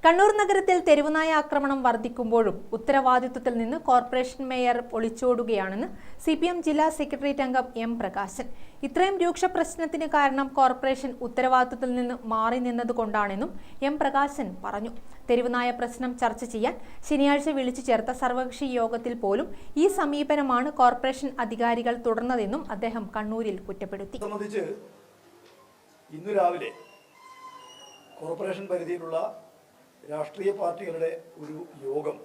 കണ്ണൂർ നഗരത്തിൽ തെരുവുനായ ആക്രമണം വർദ്ധിക്കുമ്പോഴും ഉത്തരവാദിത്വത്തിൽ നിന്ന് കോർപ്പറേഷൻ മേയർ ഒളിച്ചോടുകയാണെന്ന് CPM ജില്ലാ സെക്രട്ടേറിയറ്റ് അംഗം M. പ്രകാശൻ. ഇത്രയും രൂക്ഷ പ്രശ്നത്തിന് കാരണം കോർപ്പറേഷൻ ഉത്തരവാദിത്വത്തിൽ നിന്ന് മാറി നിന്നതുകൊണ്ടാണെന്നും M. പ്രകാശൻ പറഞ്ഞു. തെരുവുനായ പ്രശ്നം ചർച്ച ചെയ്യാൻ ശനിയാഴ്ച വിളിച്ചു ചേർത്ത സർവകക്ഷി യോഗത്തിൽ പോലും ഈ സമീപനമാണ് കോർപ്പറേഷൻ അധികാരികൾ തുടർന്നതെന്നും അദ്ദേഹം കണ്ണൂരിൽ കുറ്റപ്പെടുത്തി. ഇന്നു രാവിലെ കോർപ്പറേഷൻ പരിധിയിലുള്ള രാഷ്ട്രീയ പാർട്ടികളുടെ ഒരു യോഗം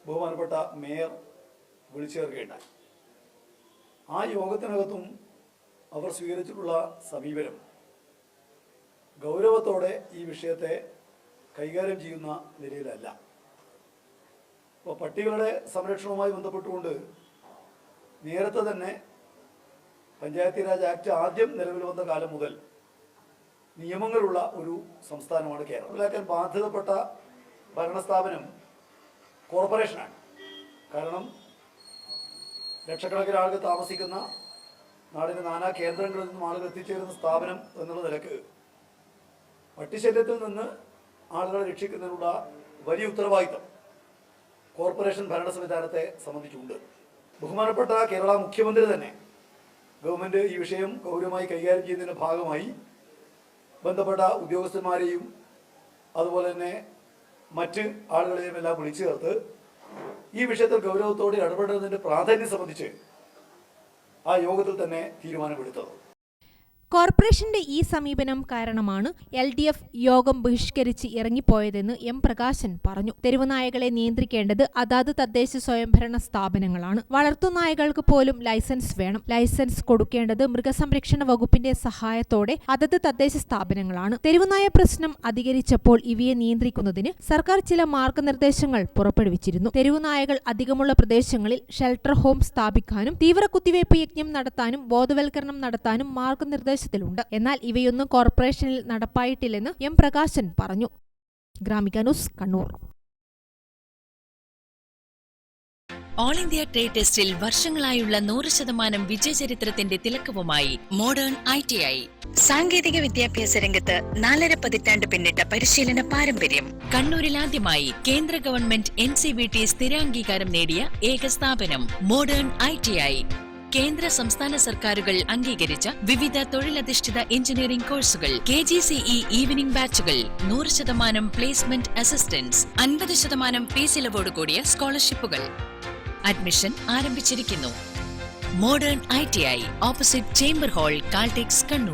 ബഹുമാനപ്പെട്ട മേയർ വിളിച്ചു ചേർക്കുകയുണ്ടായി. ആ യോഗത്തിനകത്തും അവർ സ്വീകരിച്ചിട്ടുള്ള സമീപനം ഗൗരവത്തോടെ ഈ വിഷയത്തെ കൈകാര്യം ചെയ്യുന്ന നിലയിലല്ല. അപ്പോൾ പട്ടികളുടെ സംരക്ഷണവുമായി ബന്ധപ്പെട്ടുകൊണ്ട് നേരത്തെ തന്നെ പഞ്ചായത്തി രാജ് ആക്ട് ആദ്യം നിലവിൽ വന്ന കാലം മുതൽ നിയമങ്ങളുള്ള ഒരു സംസ്ഥാനമാണ് കേരളം. നടപ്പിലാക്കാൻ ബാധ്യതപ്പെട്ട ഭരണസ്ഥാപനം കോർപ്പറേഷനാണ്. കാരണം ലക്ഷക്കണക്കിന് ആളുകൾ താമസിക്കുന്ന നാടിൻ്റെ നാനാ കേന്ദ്രങ്ങളിൽ നിന്നും ആളുകൾ എത്തിച്ചേരുന്ന സ്ഥാപനം എന്നുള്ള നിലക്ക് പട്ടിശല്യത്തിൽ നിന്ന് ആളുകളെ രക്ഷിക്കുന്നതിനുള്ള വലിയ ഉത്തരവാദിത്തം കോർപ്പറേഷൻ ഭരണ സംവിധാനത്തെ സംബന്ധിച്ചുണ്ട്. ബഹുമാനപ്പെട്ട കേരള മുഖ്യമന്ത്രി തന്നെ ഗവൺമെൻറ് ഈ വിഷയം ഗൗരവമായി കൈകാര്യം ചെയ്യുന്നതിൻ്റെ ഭാഗമായി ബന്ധപ്പെട്ട ഉദ്യോഗസ്ഥന്മാരെയും അതുപോലെ തന്നെ മറ്റ് ആളുകളെയും എല്ലാം വിളിച്ചു ചേർത്ത് ഈ വിഷയത്തിൽ ഗൗരവത്തോടെ ഇടപെടുന്നതിൻ്റെ പ്രാധാന്യം സംബന്ധിച്ച് ആ യോഗത്തിൽ തന്നെ തീരുമാനമെടുത്തത്. കോർപ്പറേഷന്റെ ഈ സമീപനം കാരണമാണ് LDF യോഗം ബഹിഷ്കരിച്ച് ഇറങ്ങിപ്പോയതെന്ന് M. പ്രകാശൻ പറഞ്ഞു. തെരുവുനായകളെ നിയന്ത്രിക്കേണ്ടത് അതാത് തദ്ദേശ സ്വയംഭരണ സ്ഥാപനങ്ങളാണ്. വളർത്തുനായകൾക്ക് പോലും ലൈസൻസ് വേണം. ലൈസൻസ് കൊടുക്കേണ്ടത് മൃഗസംരക്ഷണ വകുപ്പിന്റെ സഹായത്തോടെ അതത് തദ്ദേശ സ്ഥാപനങ്ങളാണ്. തെരുവുനായ പ്രശ്നം അധികരിച്ചപ്പോൾ ഇവയെ നിയന്ത്രിക്കുന്നതിന് സർക്കാർ ചില മാർഗനിർദ്ദേശങ്ങൾ പുറപ്പെടുവിച്ചിരുന്നു. തെരുവുനായകൾ അധികമുള്ള പ്രദേശങ്ങളിൽ ഷെൽട്ടർ ഹോം സ്ഥാപിക്കാനും തീവ്ര കുത്തിവയ്പ് യജ്ഞം നടത്താനും ബോധവൽക്കരണം നടത്താനും മാർഗനിർദ്ദേശം ുണ്ട്. എന്നാൽ ഇവയൊന്നും കോർപ്പറേഷനിൽ നടപ്പായിട്ടില്ലെന്ന് M. പ്രകാശൻ പറഞ്ഞു. Gramika news, Kannur. All India trade ടെസ്റ്റിൽ വർഷങ്ങളായുള്ള 100% വിജയചരിത്രത്തിന്റെ തിലക്കവുമായി മോഡേൺ ITI. സാങ്കേതിക വിദ്യാഭ്യാസ രംഗത്ത് 4.5 പതിറ്റാണ്ട് പിന്നിട്ട പരിശീലന പാരമ്പര്യം. കണ്ണൂരിൽ ആദ്യമായി കേന്ദ്ര ഗവൺമെന്റ് NCVT സ്ഥിരാംഗീകാരം നേടിയ ഏക സ്ഥാപനം മോഡേൺ ITI. കേന്ദ്ര സംസ്ഥാന സർക്കാരുകൾ അംഗീകരിച്ച വിവിധ തൊഴിലധിഷ്ഠിത എഞ്ചിനീയറിംഗ് കോഴ്സുകൾ, KGCE ഈവനിംഗ് ബാച്ചുകൾ, 100% പ്ലേസ്മെന്റ് അസിസ്റ്റൻസ്, 50% ഫീസ് ഇളവോട് കൂടിയ സ്കോളർഷിപ്പുകൾ. അഡ്മിഷൻ ആരംഭിച്ചിരിക്കുന്നു. Modern ITI, opposite chamber hall, Caltex, Kannur.